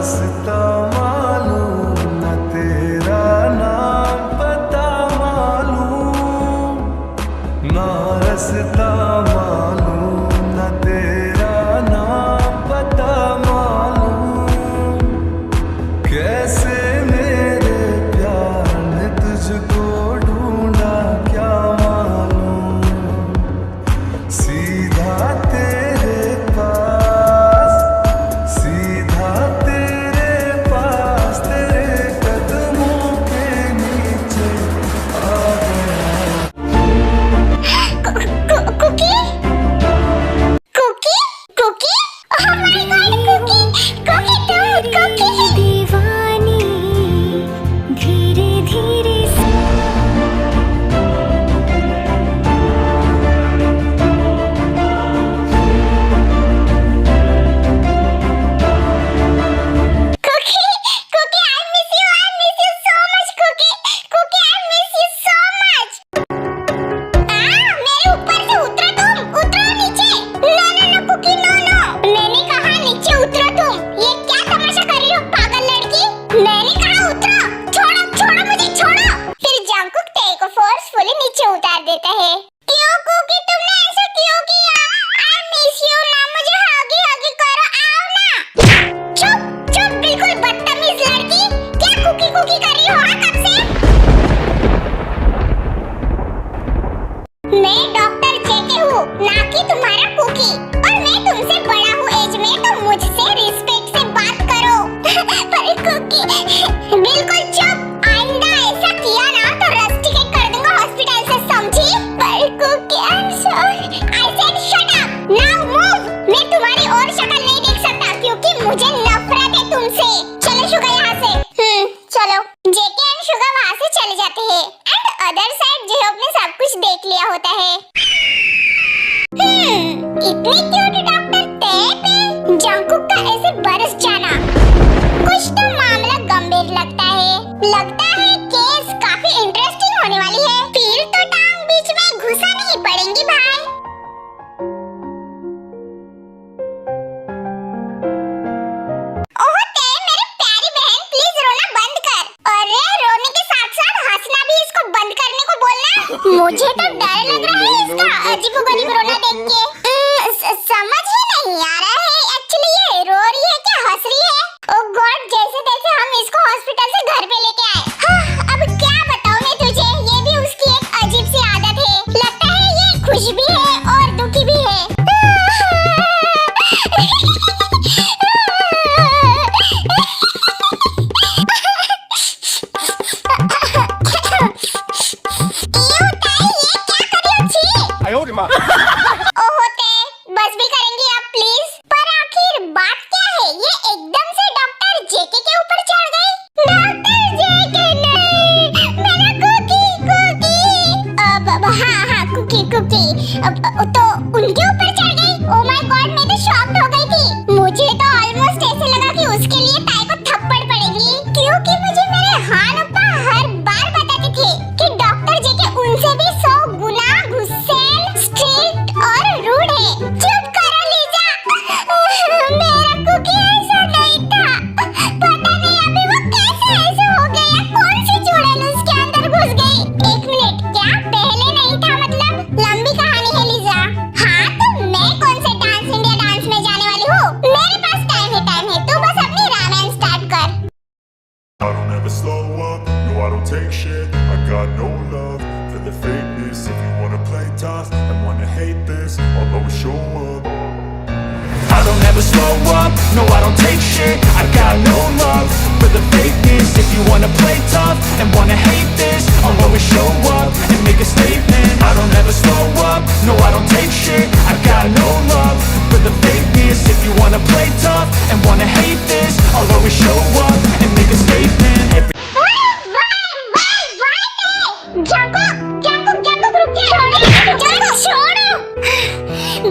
रास्ता मालूम न तेरा नाम पता मालूम, ना रास्ता मालूम न तेरा नाम पता मालूम। कैसे मेरे प्यार ने तुझको ढूंढा क्या मालूम, सीधा तेरे पास, सीधा तेरे पास, तेरे कदमों के नीचे आ गया। कुकी कुकी कुकी, ओह माय गॉड, कुकी कुकी कुकी दीवानी धीरे धीरे उतार देता है। क्यों कुकी, तुमने ऐसा क्यों किया? I miss you ना, मुझे हगी हगी करो, आओ ना। चुप चुप, बिल्कुल बदतमीज लड़की, क्या कुकी कुकी कर रही हो कब से? मैं डॉक्टर जेके हूँ, ना कि तुम्हारा कुकी, और मैं तुमसे बड़ा हूँ एज में, तो मुझसे रिस्पेक्ट से बात करो। पर कुकी बिल्कुल चुप, आइंदा ऐसा किया ना तो रस्टिकेट कर दूंगा हॉस्पिटल से, समझी? पर Cookie I am sorry, I said shut up, now move. मैं तुम्हारी और शक्ल नहीं देख सकता क्योंकि मुझे नफरत है तुमसे। चलो शुगा यहाँ से। चलो। जेके एंड शुगा वहाँ से चले जाते हैं एंड अदर साइड जेहोब ने सब कुछ देख लिया होता है। इतनी क्यूट डॉक्टर पे जंगकुक का ऐसे बरस जाना, कुछ तो मामला गंभीर लगता है। लगता है केस काफी इंटरेस्टिंग होने वाली है। फिर तो टांग बीच में घुसानी ही पड़ेंगी भाई। ओह ते मेरी प्यारी बहन, प्लीज रोना बंद कर। अरे रोने के साथ साथ हंसना भी इसको बंद करने को बोलना। मुझे तो डर लग रहा है इसका अजीबोगरीब रोना देख के। समझ ही नहीं आ रहा है एक्चुअली ये रो रही है क्या हंस रही है। ओह गॉड, जैसे तैसे हम इसको हॉस्पिटल से घर पे लेके आए। हाँ, अब क्या बताऊं मैं तुझे, ये भी उसकी एक अजीब सी आदत है। लगता है ये खुश भी है और दुखी भी है। ओह ते, बस भी करेंगी आप प्लीज। पर आखिर बात क्या है, ये एकदम से डॉक्टर जेके के ऊपर चढ़ गई। डॉक्टर जेके नहीं, मेरा कुकी कुकी। हाँ कुकी कुकी, तो उनके ऊपर चढ़ गई। ओह माय गॉड, मैं तो शॉक्ड हो गई थी। मुझे तो ऑलमोस्ट ऐसे लगा कि उसके लिए ताई को थप्पड़ पड़ेगी, क्योंकि मुझे मेरे हानप्पा हर बार बताते थे कि डॉक्टर जेके उनसे भी 100 गुना गुस्से, स्ट्रिक्ट और रूड है। चुप करो लीजा, मेरा कुकी ऐसा नहीं था। पता नहीं अभी वो कैसे ऐसे हो गया, कौन सी चुड़ैल उसके अंदर घुस गई। एक मिनट, क्या पहले नहीं था मतलब? लंबी कहानी है लीजा। हाँ तो मैं कौन से डांस इंडिया डांस में जाने वाली हूँ, मेरे पास टाइम है, तू बस अपनी रामायण स्टार्ट कर। I don't ever slow up, no I don't take shit. I got no love for the fakeness. If you wanna play tough and wanna hate this, I'll always show up. I don't ever slow up, no I don't take shit. I got no love for the fakeness. If you wanna play tough and wanna hate this, I'll always show up and make a statement. I don't ever slow up, no I don't take shit. I got no love for the fakeness. If you wanna play tough and wanna hate this, I'll always show up and make a statement.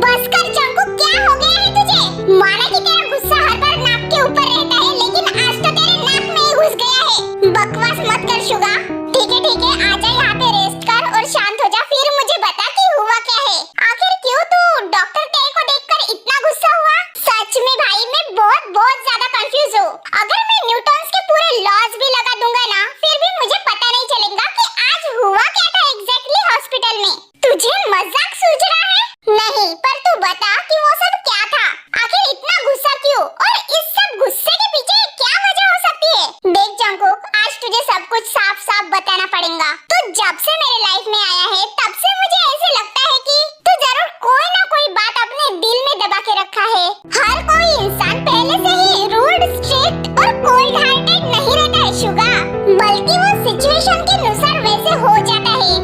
बस कर Jungkook, क्या हो गया है तुझे? माना कि तेरा गुस्सा हर बार नाक के ऊपर रहता है, लेकिन आज तो तेरे नाक में ही घुस गया है। बकवास मत कर शुगा। ठीक है, आजा यहाँ पे रेस्ट कर और शांत हो जा, फिर मुझे बता कि हुआ क्या है। आखिर क्यों तू डॉक्टर ते को देखकर इतना गुस्सा हुआ? सच में भाई मैं बहुत ज्यादा कंफ्यूज हूँ। अगर मैं न्यूटन्स के पूरे लॉज भी लगा दूंगा ना, फिर भी मुझे पता नहीं चलेगा कि आज हुआ क्या था एग्जैक्टली हॉस्पिटल में। तुझे मजाक सूझ रहा है? नहीं, पर तू बता कि वो सब क्या था? आखिर इतना गुस्सा क्यों? और इस सब गुस्से के पीछे क्या वजह हो सकती है? देख जंगकुक, आज तुझे सब कुछ साफ साफ बताना पड़ेगा। तू जब से मेरे लाइफ में आया है तब से मुझे ऐसे लगता है कि तू जरूर कोई ना कोई बात अपने दिल में दबा के रखा है। हर कोई इंसान पहले से ही रूड, स्ट्रिक्ट और कोल्ड हार्टेड नहीं रहता है शुगा, बल्कि वो सिचुएशन के अनुसार वैसे हो जाता है।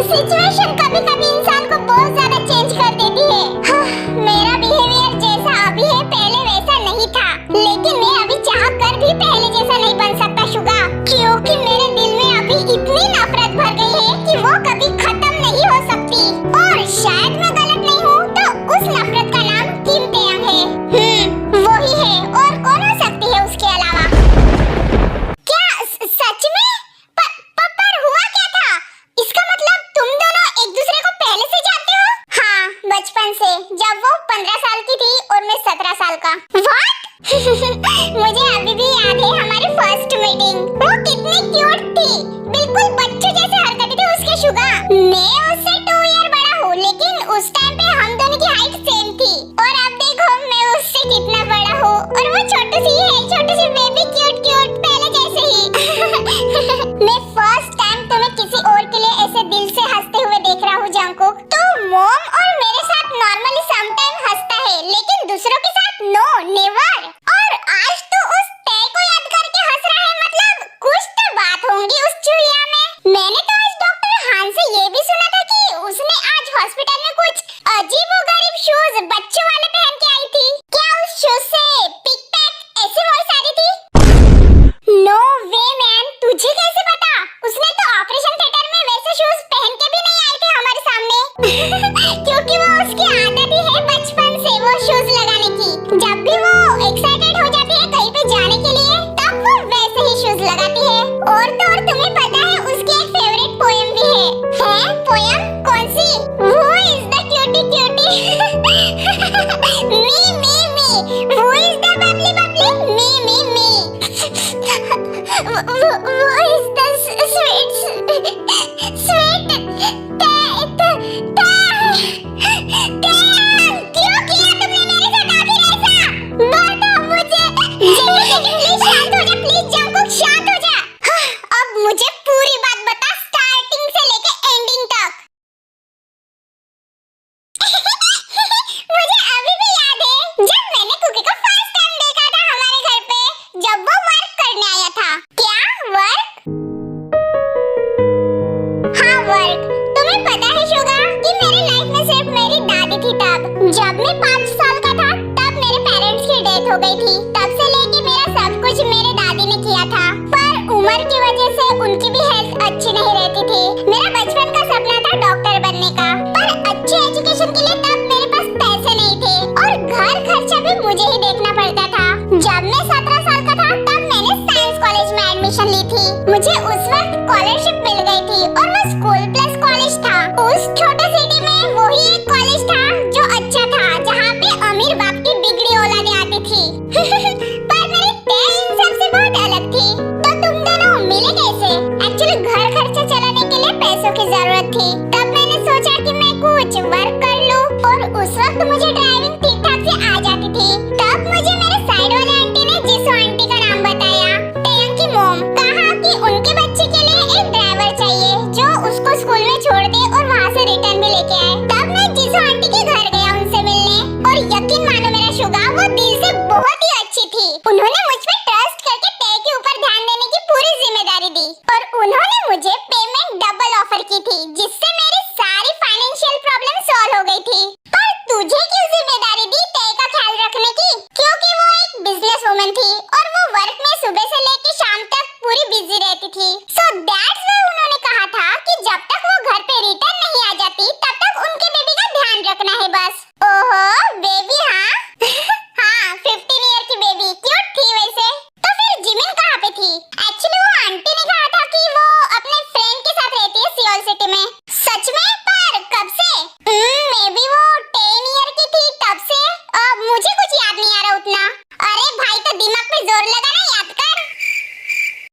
सिचुएशन कभी-कभी इंसान को बहुत ज्यादा चेंज कर देती है। मेरा बिहेवियर जैसा अभी है पहले वैसा नहीं था, लेकिन मैं अभी चाह कर भी पहले जैसा नहीं बन सकता शुगा, क्योंकि मेरे दिल में अभी इतनी नफरत भर गई है कि वो कभी खत्म नहीं हो सकती। और शायद मैं गलत नहीं हूँ तो उस नफरत का नाम किम तेयंग है। वही है, और कौन हो सकती है उसके अलावा? क्या सच में? पर हुआ क्या था? इसका मतलब तुम दोनों एक दूसरे को पहले से जानते हो? हाँ, बचपन से, जब वो 15 साल की थी और मैं 17 साल का। What? मुझे अभी भी याद है हमारी फर्स्ट मीटिंग। वो कितनी क्यूट थी, बिल्कुल बच्चों जैसे हरकतें थी उसके शुगा। मैं उससे 2 ईयर बड़ा हूँ, लेकिन उस टाइम पे हम दोनों की हाइट सेम थी। और अब देखो मैं उससे कितना बड़ा हूँ और वो छोटी सी है, छोटी सी बेबी, क्यूट पहले जैसे ही। मैं फर्स्ट टाइम तुम्हें किसी और के लिए ऐसे दिल से हंसते हुए देख रहा हूँ जंगकुक। तो मॉम और मेरे साथ नॉर्मली सम टाइम हंसता है, लेकिन दूसरों के साथ नो, नेवर। और आज तो उस तय को याद करके हंस रहा है, मतलब कुछ तो बात होंगी उस चुहिया में। मैंने तो आज डॉक्टर हान से ये भी सुना था कि उसने आज हॉस्पिटल में कुछ अजीबोगरीब शूज बच्चों वाले पहन के आई थी। क्या उस शूज से पिक पैक ऐसी वॉइस आ रही थी? नो वे मैन, तुझे कैसे पता? उसने तो ऑपरेशन थिएटर में वैसे शूज पहन के भी नहीं आए थे हमारे सामने। क्योंकि वो उसकी आदत ही है बचपन से वो शूज लगाने की। जब भी वो एक्साइटेड हो जाती है कहीं पे जाने के लिए, तब वो वैसे ही शूज लगाती है। और तो और तुम्हें पता है उसकी एक फेवरेट पोएम भी है। है पोएम? कौन सी? Who is the cutie cutie? me. Who is the bubbly bubbly? Me. Who is the sweet? क्यों किया तुमने मेरे साथ आखिर ऐसा? बताओ मुझे। प्लीज शांत हो जा, प्लीज जंगकुक शांत हो जा। अब मुझे पूरी बात बता, स्टार्टिंग से लेके एंडिंग तक। मुझे अभी भी याद है जब मैंने कुकी को फर्स्ट टाइम देखा था हमारे घर पे, जब वो वर्क करने आया था। क्या वर्क? हाँ वर्क। तुम्हें पता है शुगा कि मेरे लाइफ में सिर्फ मेरी दादी थी तब। जब मैं 5 साल का था तब मेरे पेरेंट्स की डेथ हो गई थी। तब से लेके मेरा सब कुछ मेरे दादी ने किया था, पर उम्र की वजह से उनकी भी हेल्थ अच्छी नहीं रहती थी। मेरा बचपन का सपना था डॉक्टर बनने का, पर अच्छे एजुकेशन के लिए तब मेरे पास पैसे नहीं थे और घर खर्चा भी मुझे ही देखना पड़ता था। जब मैं 17 साल का था तब मैंने साइंस कॉलेज में एडमिशन ली थी। मुझे उस वक्त स्कॉलरशिप मिल गई थी और वो स्कूल प्लस कॉलेज था। उस छोटे सिटी में वही एक कॉलेज था जो अच्छा था, जहाँ पे अमीर बाप की बिगड़ी औलादें आती थी। पर मेरी तय इन सब से बहुत अलग थी। तो तुम दोनों मिले कैसे? एक्चुअली घर खर्चा चलाने के लिए पैसों की जरूरत मुझे कुछ याद नहीं आ रहा उतना। अरे भाई तो दिमाग पे जोर लगाना याद कर।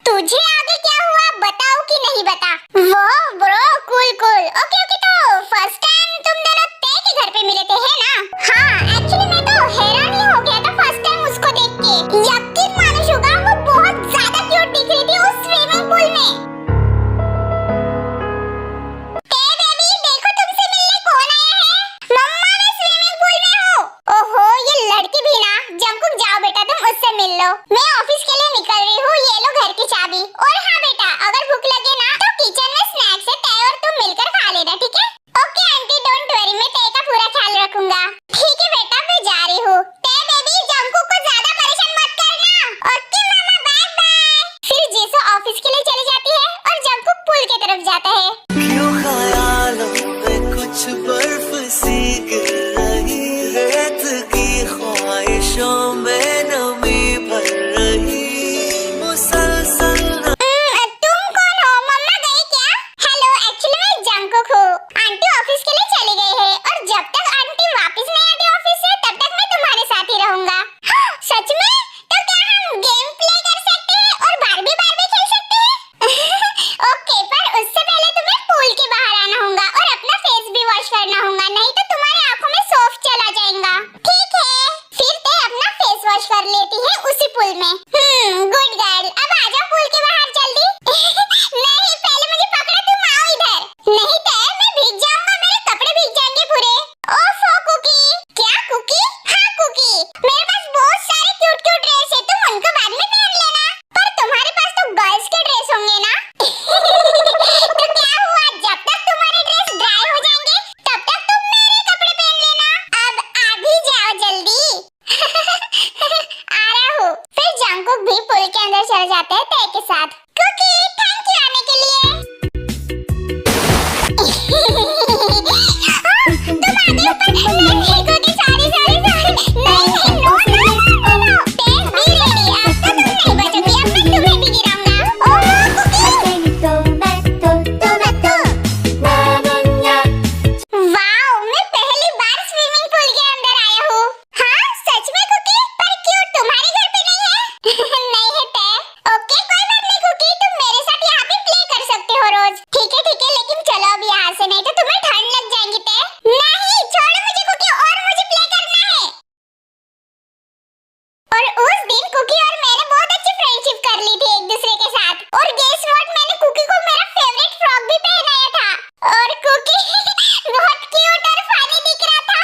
तुझे आगे क्या हुआ बताओ कि नहीं बता। वो bro cool cool okay okay. तो फर्स्ट टाइम तुम दोनों तय के घर पे मिले थे है ना? हाँ एक्चुअली मैं तो हैरान ही हो गया था फर्स्ट टाइम उसको देख के। यकीन मानो शुगा वो बहुत ज्यादा क्यूट दिख रही थी उस स्विमिंग पूल में। मैं ऑफिस के लिए निकल रही हूँ, ये लो घर की चाबी। और हाँ बेटा अगर भूख लगे ना तो किचन में स्नैक्स है, तय और तुम मिलकर खा लेना ठीक है? ओके आंटी डोंट वरी, मैं तय का पूरा ख्याल रखूंगा। ठीक है बेटा मैं जा रही हूँ। तय बेबी जंकुक को ज्यादा परेशान मत करना। ओके मामा बाय बाय। फिर जीसू ऑफिस के लिए चली जाती है और जंकुक पूल की तरफ जाता है। क्यों ख्यालों में कुछ बर्फ सी गिर रही, रेत की ख्वाहिशों में नमी भर रही, मुसलसल तुम कौन हो? मम्मा गई क्या? हेलो एक्चुअली मैं जंकुक हूँ। आंटी ऑफिस के लिए चली गई है और जब तक आंटी वापस नहीं आती ऑफिस से तब तक मैं तुम्हारे साथ ही रहूंगा। सच में? तो क्या हम गेम प्ले कर सकते हैं और बारबी बारबी खेल सकते हैं? ओके पर उससे पहले तुम्हें पूल के बाहर आना होगा और अपना फेस भी वॉश करना होगा, नहीं तो तुम्हारी आंखों में सौफ चला जाएगा। ठीक है फिर ते अपना फेस वॉश कर लेती है उसी पूल में। Good girl. अब आ जाओ पूल के बाहर जल्दी। नहीं पहले मुझे पकड़ो, तुम आओ इधर। नहीं तो मैं भीग जाऊंगा, मेरे कपड़े भीग जाएंगे पूरे। ओफो कुकी। क्या कुकी? हाँ कुकी, मेरे पास बहुत सारे क्यूट क्यूट ड्रेस है, तुम उनको बाद में पहन लेना। पर तुम्हारे पास तो गर्ल्स के ड्रेस होंगे ना? तो क्या हुआ, जब तक तुम्हारे ड्रेस ड्राई हो जाएंगे तब तक तुम मेरे कपड़े पहन लेना। अब आ भी जाओ जल्दी। आ रहा हूँ। फिर जंकुक भी पूल के अंदर चले जाते हैं तय के साथ। कुकी थैंक यू आने के लिए। तुम आ गए पर नहीं कुकी सॉरी सॉरी सॉरी। नहीं नो नो तय भी रेडी। अब तो तुम नहीं बचोगी, अब मैं तुम्हें भी गिराऊंगा। ओह कुकी वाओ मैं पहली बार स्विमिंग पूल के अंदर आया हूँ। हाँ सच में कुकी? पर क्यों तुम्हारे घर पे नहीं है? नहीं है तय। ओके कोई बात नहीं कुकी, तुम मेरे साथ यहाँ पे प्ले कर सकते हो रोज। ठीक है लेकिन चलो अब यहाँ से, नहीं तो तुम्हें ठंड लग जाएगी तय। नहीं छोड़ो मुझे कुकी, और मुझे प्ले करना है। और उस दिन कुकी और मैंने बहुत अच्छी फ्रेंडशिप कर ली थी एक दूसरे के साथ। और गेस व्हाट, मैंने कुकी को मेरा फेवरेट फ्रॉक भी पहनाया था और कुकी बहुत क्यूट और फनी दिख रहा था।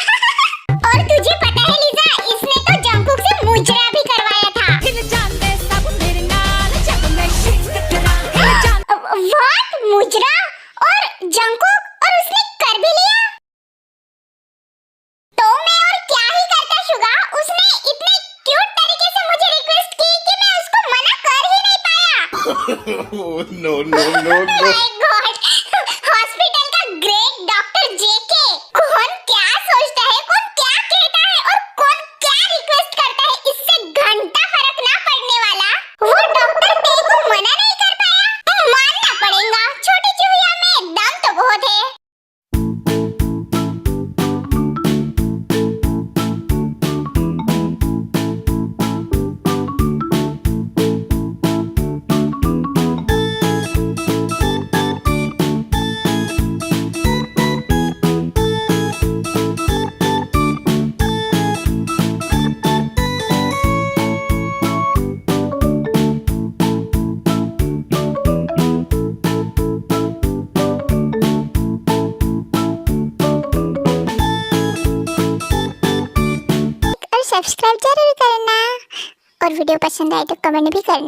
और तुझे पता है लीजा, इसने तो जंकुक से मुजरा भी करवाया था। व्हाट मुजरा और जंकुक, और उसने कर भी लिया? तो मैं और क्या ही करता शुगा, उसने इतने क्यूट तरीके से मुझे रिक्वेस्ट की कि मैं उसको मना कर ही नहीं पाया। माय गॉड, हॉस्पिटल का ग्रेट डॉक्टर जेके। कौन क्या सोचता है, कौन क्या कहता है और कौन क्या रिक्वेस्ट करता है, इससे घंटा फर्क ना पड़ने वाला। वो डॉक्टर ते को मना नहीं कर पाया। मानना पड़ेगा, छोटी चूहिया में दम तो बहुत है। सब्सक्राइब जरूर करना और वीडियो पसंद आए तो कमेंट भी करना।